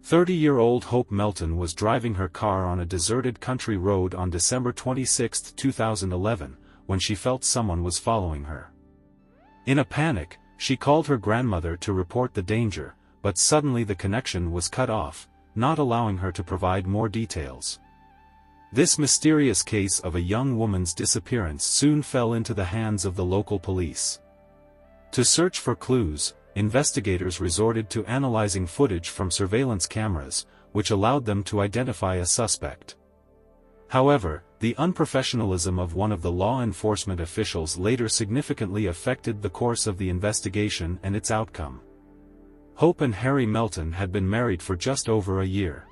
30-year-old Hope Melton was driving her car on a deserted country road on December 26, 2011, when she felt someone was following her. In a panic, she called her grandmother to report the danger, but suddenly the connection was cut off, not allowing her to provide more details. This mysterious case of a young woman's disappearance soon fell into the hands of the local police. To search for clues, investigators resorted to analyzing footage from surveillance cameras, which allowed them to identify a suspect. However, the unprofessionalism of one of the law enforcement officials later significantly affected the course of the investigation and its outcome. Hope and Harry Melton had been married for just over a year.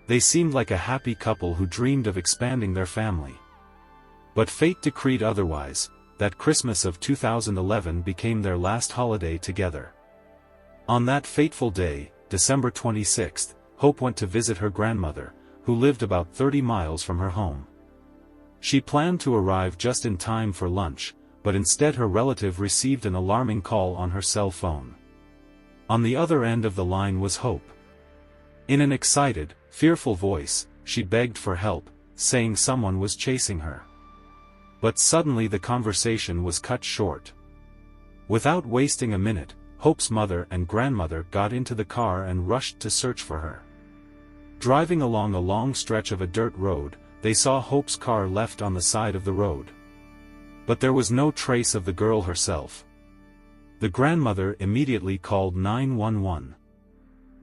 They seemed like a happy couple who dreamed of expanding their family. But fate decreed otherwise. That Christmas of 2011 became their last holiday together. On that fateful day, December 26, Hope went to visit her grandmother, who lived about 30 miles from her home. She planned to arrive just in time for lunch, but instead her relative received an alarming call on her cell phone. On the other end of the line was Hope. In an excited, fearful voice, she begged for help, saying someone was chasing her. But suddenly the conversation was cut short. Without wasting a minute, Hope's mother and grandmother got into the car and rushed to search for her. Driving along a long stretch of a dirt road, they saw Hope's car left on the side of the road. But there was no trace of the girl herself. The grandmother immediately called 911.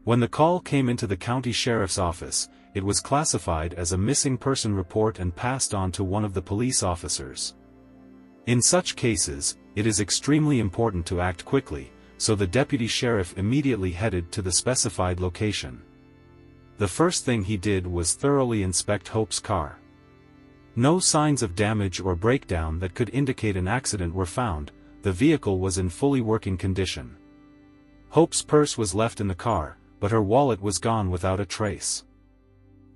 When the call came into the county sheriff's office, it was classified as a missing person report and passed on to one of the police officers. In such cases, it is extremely important to act quickly, so the deputy sheriff immediately headed to the specified location. The first thing he did was thoroughly inspect Hope's car. No signs of damage or breakdown that could indicate an accident were found. The vehicle was in fully working condition. Hope's purse was left in the car, but her wallet was gone without a trace.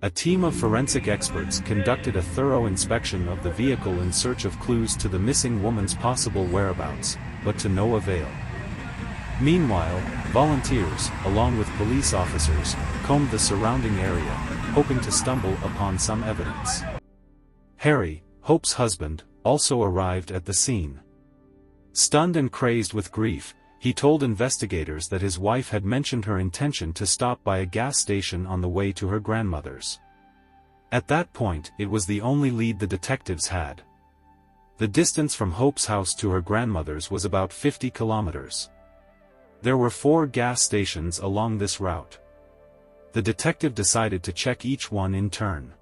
A team of forensic experts conducted a thorough inspection of the vehicle in search of clues to the missing woman's possible whereabouts, but to no avail. Meanwhile, volunteers, along with police officers, combed the surrounding area, hoping to stumble upon some evidence. Harry, Hope's husband, also arrived at the scene. Stunned and crazed with grief, he told investigators that his wife had mentioned her intention to stop by a gas station on the way to her grandmother's. At that point, it was the only lead the detectives had. The distance from Hope's house to her grandmother's was about 50 kilometers. There were 4 gas stations along this route. The detective decided to check each one in turn.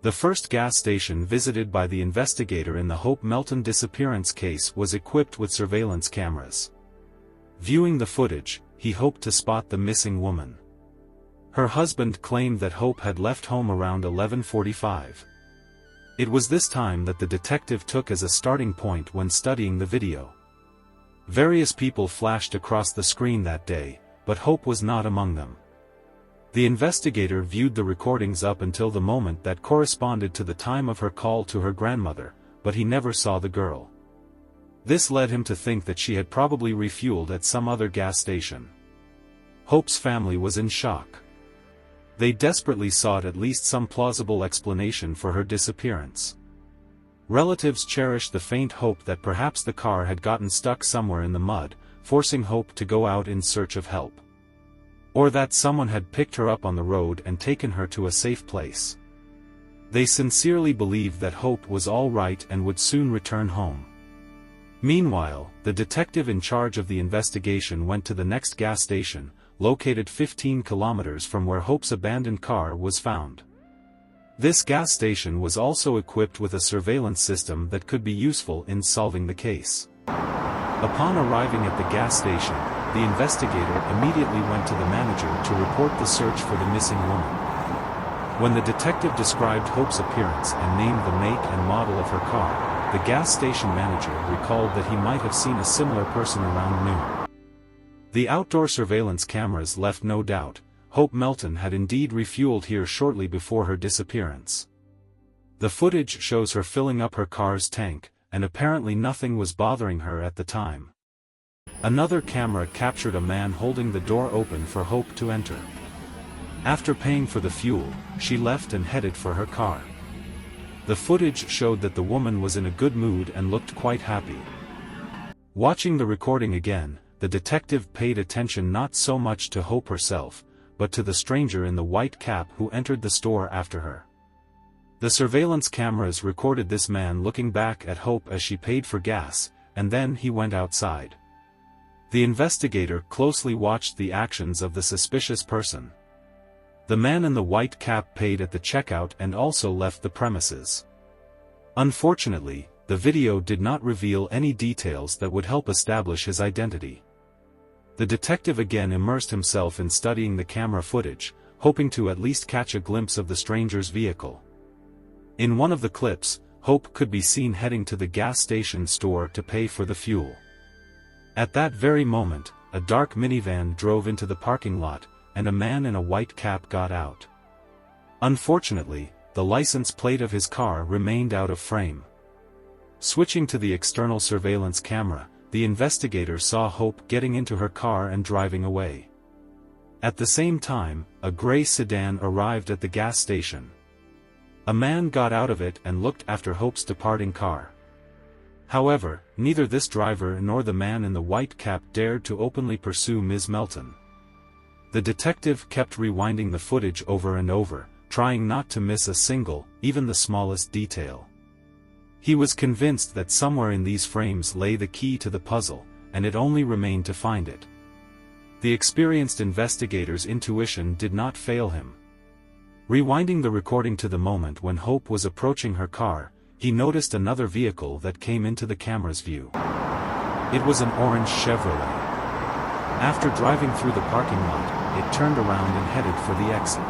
The first gas station visited by the investigator in the Hope Melton disappearance case was equipped with surveillance cameras. Viewing the footage, he hoped to spot the missing woman. Her husband claimed that Hope had left home around 11:45. It was this time that the detective took as a starting point when studying the video. Various people flashed across the screen that day, but Hope was not among them. The investigator viewed the recordings up until the moment that corresponded to the time of her call to her grandmother, but he never saw the girl. This led him to think that she had probably refueled at some other gas station. Hope's family was in shock. They desperately sought at least some plausible explanation for her disappearance. Relatives cherished the faint hope that perhaps the car had gotten stuck somewhere in the mud, forcing Hope to go out in search of help. Or that someone had picked her up on the road and taken her to a safe place. They sincerely believed that Hope was all right and would soon return home. Meanwhile, the detective in charge of the investigation went to the next gas station, located 15 kilometers from where Hope's abandoned car was found. This gas station was also equipped with a surveillance system that could be useful in solving the case. Upon arriving at the gas station, the investigator immediately went to the manager to report the search for the missing woman. When the detective described Hope's appearance and named the make and model of her car, the gas station manager recalled that he might have seen a similar person around noon. The outdoor surveillance cameras left no doubt. Hope Melton had indeed refueled here shortly before her disappearance. The footage shows her filling up her car's tank, and apparently nothing was bothering her at the time. Another camera captured a man holding the door open for Hope to enter. After paying for the fuel, she left and headed for her car. The footage showed that the woman was in a good mood and looked quite happy. Watching the recording again, the detective paid attention not so much to Hope herself, but to the stranger in the white cap who entered the store after her. The surveillance cameras recorded this man looking back at Hope as she paid for gas, and then he went outside. The investigator closely watched the actions of the suspicious person. The man in the white cap paid at the checkout and also left the premises. Unfortunately, the video did not reveal any details that would help establish his identity. The detective again immersed himself in studying the camera footage, hoping to at least catch a glimpse of the stranger's vehicle. In one of the clips, Hope could be seen heading to the gas station store to pay for the fuel. At that very moment, a dark minivan drove into the parking lot, and a man in a white cap got out. Unfortunately, the license plate of his car remained out of frame. Switching to the external surveillance camera, the investigator saw Hope getting into her car and driving away. At the same time, a gray sedan arrived at the gas station. A man got out of it and looked after Hope's departing car. However, neither this driver nor the man in the white cap dared to openly pursue Ms. Melton. The detective kept rewinding the footage over and over, trying not to miss a single, even the smallest detail. He was convinced that somewhere in these frames lay the key to the puzzle, and it only remained to find it. The experienced investigator's intuition did not fail him. Rewinding the recording to the moment when Hope was approaching her car, he noticed another vehicle that came into the camera's view. It was an orange Chevrolet. After driving through the parking lot, it turned around and headed for the exit.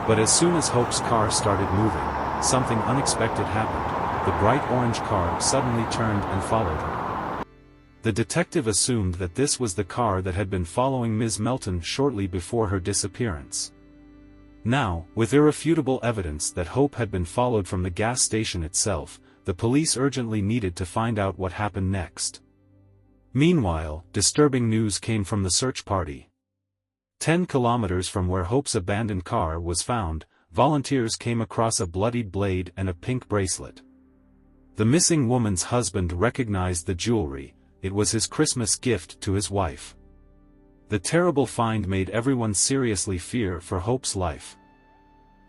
But as soon as Hope's car started moving, something unexpected happened. The bright orange car suddenly turned and followed her. The detective assumed that this was the car that had been following Ms. Melton shortly before her disappearance. Now, with irrefutable evidence that Hope had been followed from the gas station itself, the police urgently needed to find out what happened next. Meanwhile, disturbing news came from the search party. 10 kilometers from where Hope's abandoned car was found, volunteers came across a bloodied blade and a pink bracelet. The missing woman's husband recognized the jewelry. It was his Christmas gift to his wife. The terrible find made everyone seriously fear for Hope's life.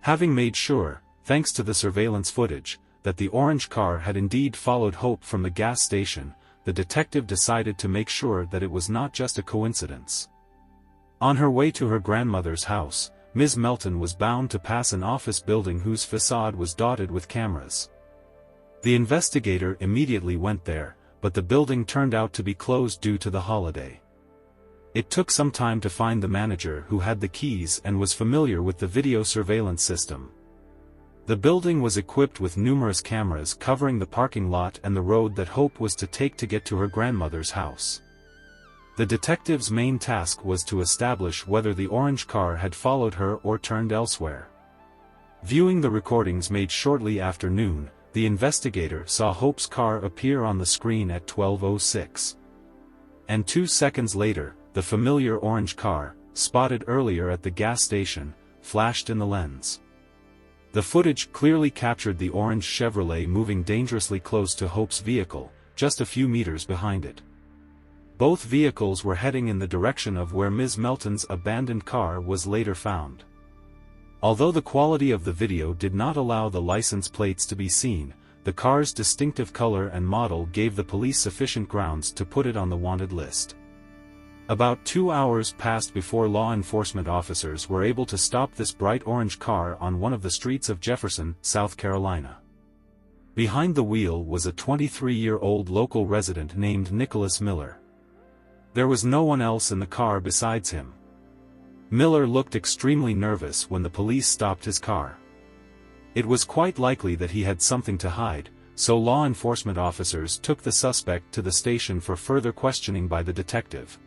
Having made sure, thanks to the surveillance footage, that the orange car had indeed followed Hope from the gas station, the detective decided to make sure that it was not just a coincidence. On her way to her grandmother's house, Ms. Melton was bound to pass an office building whose facade was dotted with cameras. The investigator immediately went there, but the building turned out to be closed due to the holiday. It took some time to find the manager who had the keys and was familiar with the video surveillance system. The building was equipped with numerous cameras covering the parking lot and the road that Hope was to take to get to her grandmother's house. The detective's main task was to establish whether the orange car had followed her or turned elsewhere. Viewing the recordings made shortly after noon, the investigator saw Hope's car appear on the screen at 12:06. And 2 seconds later, the familiar orange car, spotted earlier at the gas station, flashed in the lens. The footage clearly captured the orange Chevrolet moving dangerously close to Hope's vehicle, just a few meters behind it. Both vehicles were heading in the direction of where Ms. Melton's abandoned car was later found. Although the quality of the video did not allow the license plates to be seen, the car's distinctive color and model gave the police sufficient grounds to put it on the wanted list. About 2 hours passed before law enforcement officers were able to stop this bright orange car on one of the streets of Jefferson, South Carolina. Behind the wheel was a 23-year-old local resident named Nicholas Miller. There was no one else in the car besides him. Miller looked extremely nervous when the police stopped his car. It was quite likely that he had something to hide, so law enforcement officers took the suspect to the station for further questioning by the detective.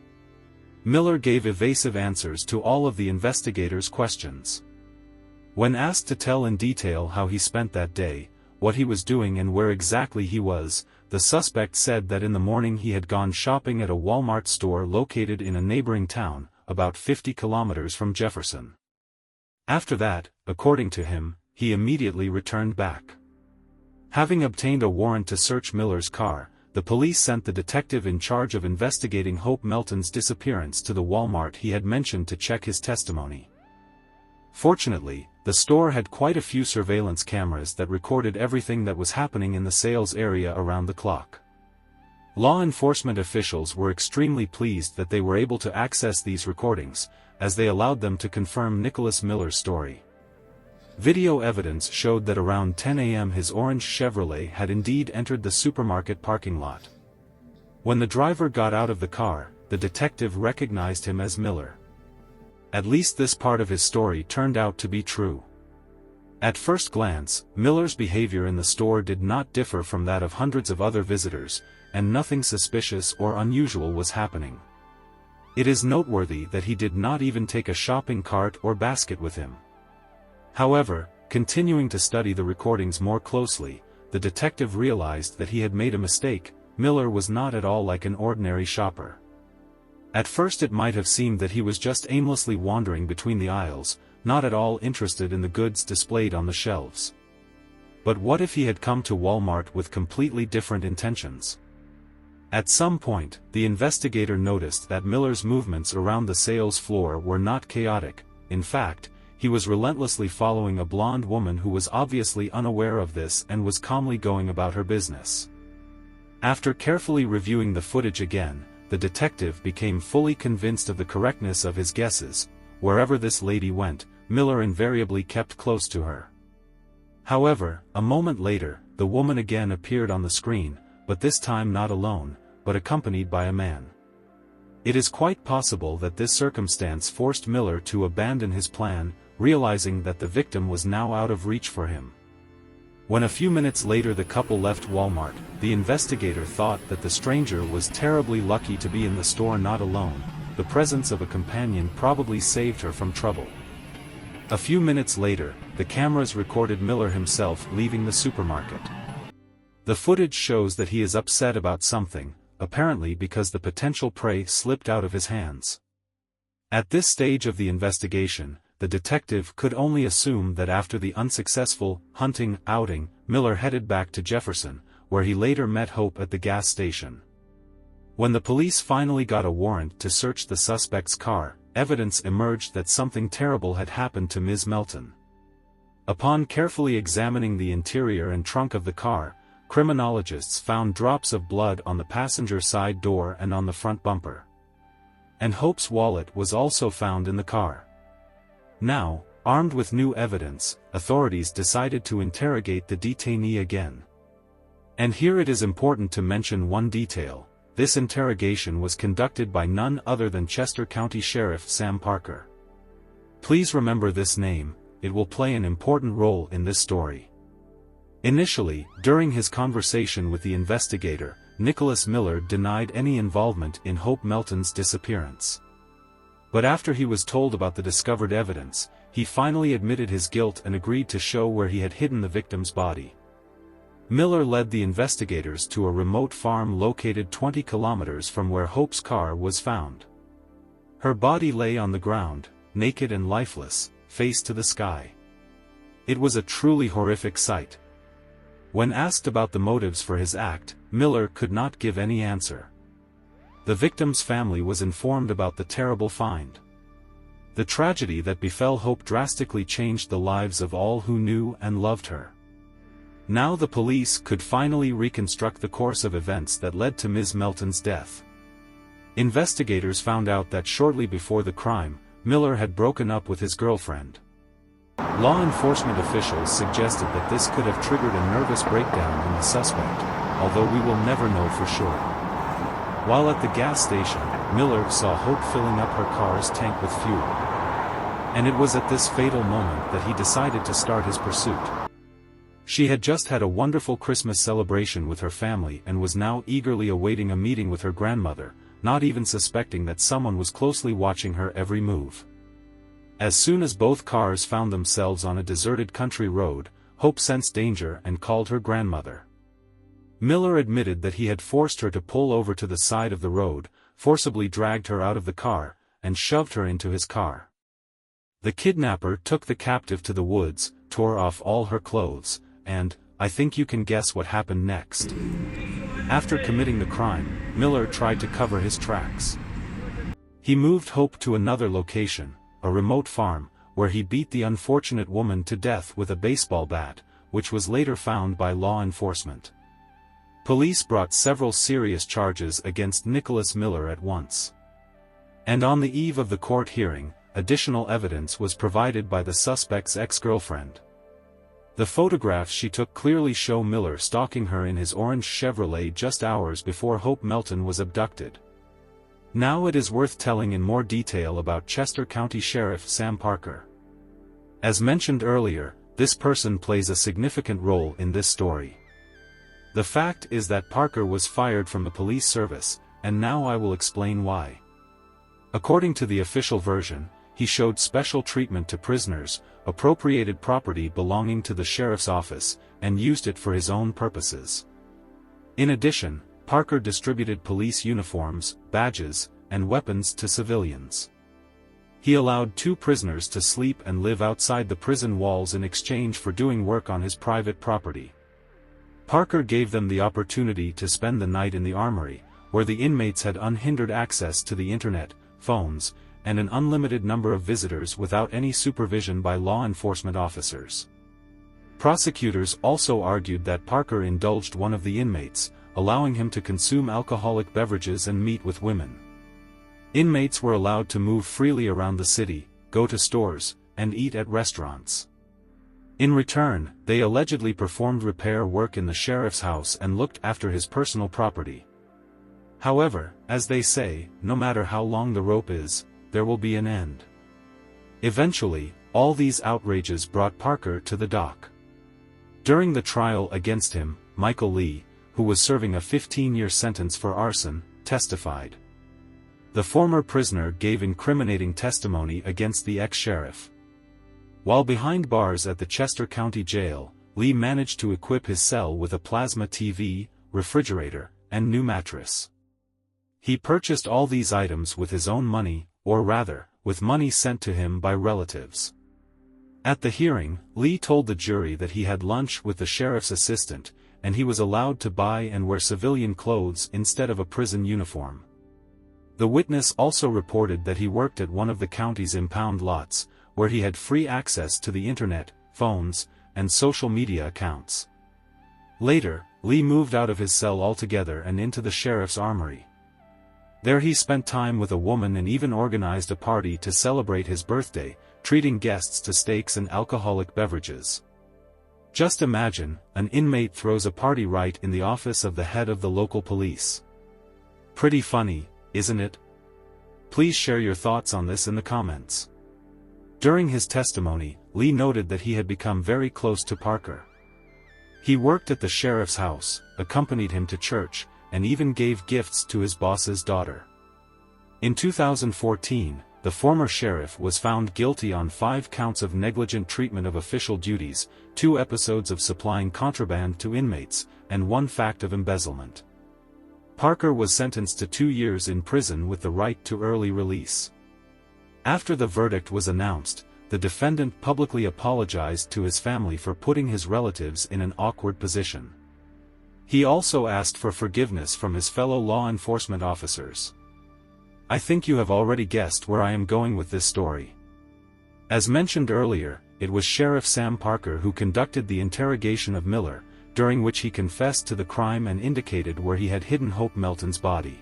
Miller gave evasive answers to all of the investigators' questions. When asked to tell in detail how he spent that day, what he was doing and where exactly he was, the suspect said that in the morning he had gone shopping at a Walmart store located in a neighboring town, about 50 kilometers from Jefferson. After that, according to him, he immediately returned back. Having obtained a warrant to search Miller's car, the police sent the detective in charge of investigating Hope Melton's disappearance to the Walmart he had mentioned to check his testimony. Fortunately, the store had quite a few surveillance cameras that recorded everything that was happening in the sales area around the clock. Law enforcement officials were extremely pleased that they were able to access these recordings, as they allowed them to confirm Nicholas Miller's story. Video evidence showed that around 10 a.m. his orange Chevrolet had indeed entered the supermarket parking lot. When the driver got out of the car, the detective recognized him as Miller. At least this part of his story turned out to be true. At first glance, Miller's behavior in the store did not differ from that of hundreds of other visitors, and nothing suspicious or unusual was happening. It is noteworthy that he did not even take a shopping cart or basket with him. However, continuing to study the recordings more closely, the detective realized that he had made a mistake. Miller was not at all like an ordinary shopper. At first it might have seemed that he was just aimlessly wandering between the aisles, not at all interested in the goods displayed on the shelves. But what if he had come to Walmart with completely different intentions? At some point, the investigator noticed that Miller's movements around the sales floor were not chaotic. In fact, he was relentlessly following a blonde woman who was obviously unaware of this and was calmly going about her business. After carefully reviewing the footage again, the detective became fully convinced of the correctness of his guesses. Wherever this lady went, Miller invariably kept close to her. However, a moment later, the woman again appeared on the screen, but this time not alone, but accompanied by a man. It is quite possible that this circumstance forced Miller to abandon his plan, realizing that the victim was now out of reach for him. When a few minutes later the couple left Walmart, the investigator thought that the stranger was terribly lucky to be in the store not alone. The presence of a companion probably saved her from trouble. A few minutes later, the cameras recorded Miller himself leaving the supermarket. The footage shows that he is upset about something, apparently because the potential prey slipped out of his hands. At this stage of the investigation, the detective could only assume that after the unsuccessful hunting outing, Miller headed back to Jefferson, where he later met Hope at the gas station. When the police finally got a warrant to search the suspect's car, evidence emerged that something terrible had happened to Ms. Melton. Upon carefully examining the interior and trunk of the car, criminologists found drops of blood on the passenger side door and on the front bumper. And Hope's wallet was also found in the car. Now, armed with new evidence, authorities decided to interrogate the detainee again. And here it is important to mention one detail: this interrogation was conducted by none other than Chester County Sheriff Sam Parker. Please remember this name, it will play an important role in this story. Initially, during his conversation with the investigator, Nicholas Miller denied any involvement in Hope Melton's disappearance. But after he was told about the discovered evidence, he finally admitted his guilt and agreed to show where he had hidden the victim's body. Miller led the investigators to a remote farm located 20 kilometers from where Hope's car was found. Her body lay on the ground, naked and lifeless, face to the sky. It was a truly horrific sight. When asked about the motives for his act, Miller could not give any answer. The victim's family was informed about the terrible find. The tragedy that befell Hope drastically changed the lives of all who knew and loved her. Now the police could finally reconstruct the course of events that led to Ms. Melton's death. Investigators found out that shortly before the crime, Miller had broken up with his girlfriend. Law enforcement officials suggested that this could have triggered a nervous breakdown in the suspect, although we will never know for sure. While at the gas station, Miller saw Hope filling up her car's tank with fuel. And it was at this fatal moment that he decided to start his pursuit. She had just had a wonderful Christmas celebration with her family and was now eagerly awaiting a meeting with her grandmother, not even suspecting that someone was closely watching her every move. As soon as both cars found themselves on a deserted country road, Hope sensed danger and called her grandmother. Miller admitted that he had forced her to pull over to the side of the road, forcibly dragged her out of the car, and shoved her into his car. The kidnapper took the captive to the woods, tore off all her clothes, and, I think you can guess what happened next. After committing the crime, Miller tried to cover his tracks. He moved Hope to another location, a remote farm, where he beat the unfortunate woman to death with a baseball bat, which was later found by law enforcement. Police brought several serious charges against Nicholas Miller at once. And on the eve of the court hearing, additional evidence was provided by the suspect's ex-girlfriend. The photographs she took clearly show Miller stalking her in his orange Chevrolet just hours before Hope Melton was abducted. Now it is worth telling in more detail about Chester County Sheriff Sam Parker. As mentioned earlier, this person plays a significant role in this story. The fact is that Parker was fired from the police service, and now I will explain why. According to the official version, he showed special treatment to prisoners, appropriated property belonging to the sheriff's office, and used it for his own purposes. In addition, Parker distributed police uniforms, badges, and weapons to civilians. He allowed 2 prisoners to sleep and live outside the prison walls in exchange for doing work on his private property. Parker gave them the opportunity to spend the night in the armory, where the inmates had unhindered access to the internet, phones, and an unlimited number of visitors without any supervision by law enforcement officers. Prosecutors also argued that Parker indulged one of the inmates, allowing him to consume alcoholic beverages and meet with women. Inmates were allowed to move freely around the city, go to stores, and eat at restaurants. In return, they allegedly performed repair work in the sheriff's house and looked after his personal property. However, as they say, no matter how long the rope is, there will be an end. Eventually, all these outrages brought Parker to the dock. During the trial against him, Michael Lee, who was serving a 15-year sentence for arson, testified. The former prisoner gave incriminating testimony against the ex-sheriff. While behind bars at the Chester County Jail, Lee managed to equip his cell with a plasma TV, refrigerator, and new mattress. He purchased all these items with his own money, or rather, with money sent to him by relatives. At the hearing, Lee told the jury that he had lunch with the sheriff's assistant, and he was allowed to buy and wear civilian clothes instead of a prison uniform. The witness also reported that he worked at one of the county's impound lots, where he had free access to the internet, phones, and social media accounts. Later, Lee moved out of his cell altogether and into the sheriff's armory. There he spent time with a woman and even organized a party to celebrate his birthday, treating guests to steaks and alcoholic beverages. Just imagine, an inmate throws a party right in the office of the head of the local police. Pretty funny, isn't it? Please share your thoughts on this in the comments. During his testimony, Lee noted that he had become very close to Parker. He worked at the sheriff's house, accompanied him to church, and even gave gifts to his boss's daughter. In 2014, the former sheriff was found guilty on 5 counts of negligent treatment of official duties, 2 episodes of supplying contraband to inmates, and 1 fact of embezzlement. Parker was sentenced to 2 years in prison with the right to early release. After the verdict was announced, the defendant publicly apologized to his family for putting his relatives in an awkward position. He also asked for forgiveness from his fellow law enforcement officers. I think you have already guessed where I am going with this story. As mentioned earlier, it was Sheriff Sam Parker who conducted the interrogation of Miller, during which he confessed to the crime and indicated where he had hidden Hope Melton's body.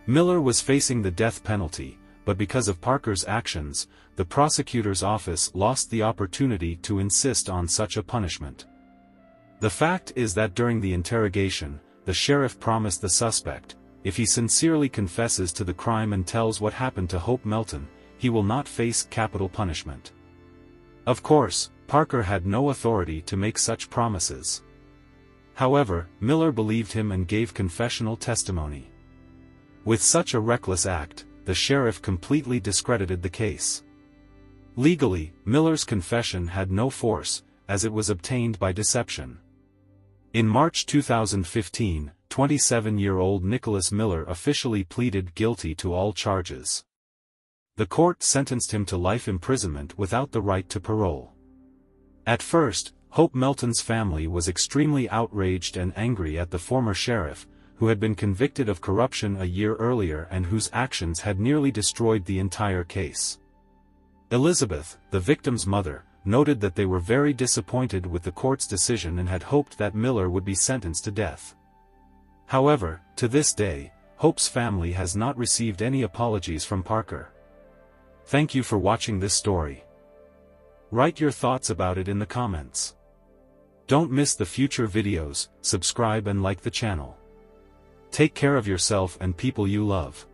Miller was facing the death penalty, but because of Parker's actions, the prosecutor's office lost the opportunity to insist on such a punishment. The fact is that during the interrogation, the sheriff promised the suspect, if he sincerely confesses to the crime and tells what happened to Hope Melton, he will not face capital punishment. Of course, Parker had no authority to make such promises. However, Miller believed him and gave confessional testimony. With such a reckless act, the sheriff completely discredited the case. Legally, Miller's confession had no force, as it was obtained by deception. In March 2015, 27-year-old Nicholas Miller officially pleaded guilty to all charges. The court sentenced him to life imprisonment without the right to parole. At first, Hope Melton's family was extremely outraged and angry at the former sheriff, who had been convicted of corruption a year earlier and whose actions had nearly destroyed the entire case. Elizabeth, the victim's mother, noted that they were very disappointed with the court's decision and had hoped that Miller would be sentenced to death. However, to this day, Hope's family has not received any apologies from Parker. Thank you for watching this story. Write your thoughts about it in the comments. Don't miss the future videos, subscribe and like the channel. Take care of yourself and people you love.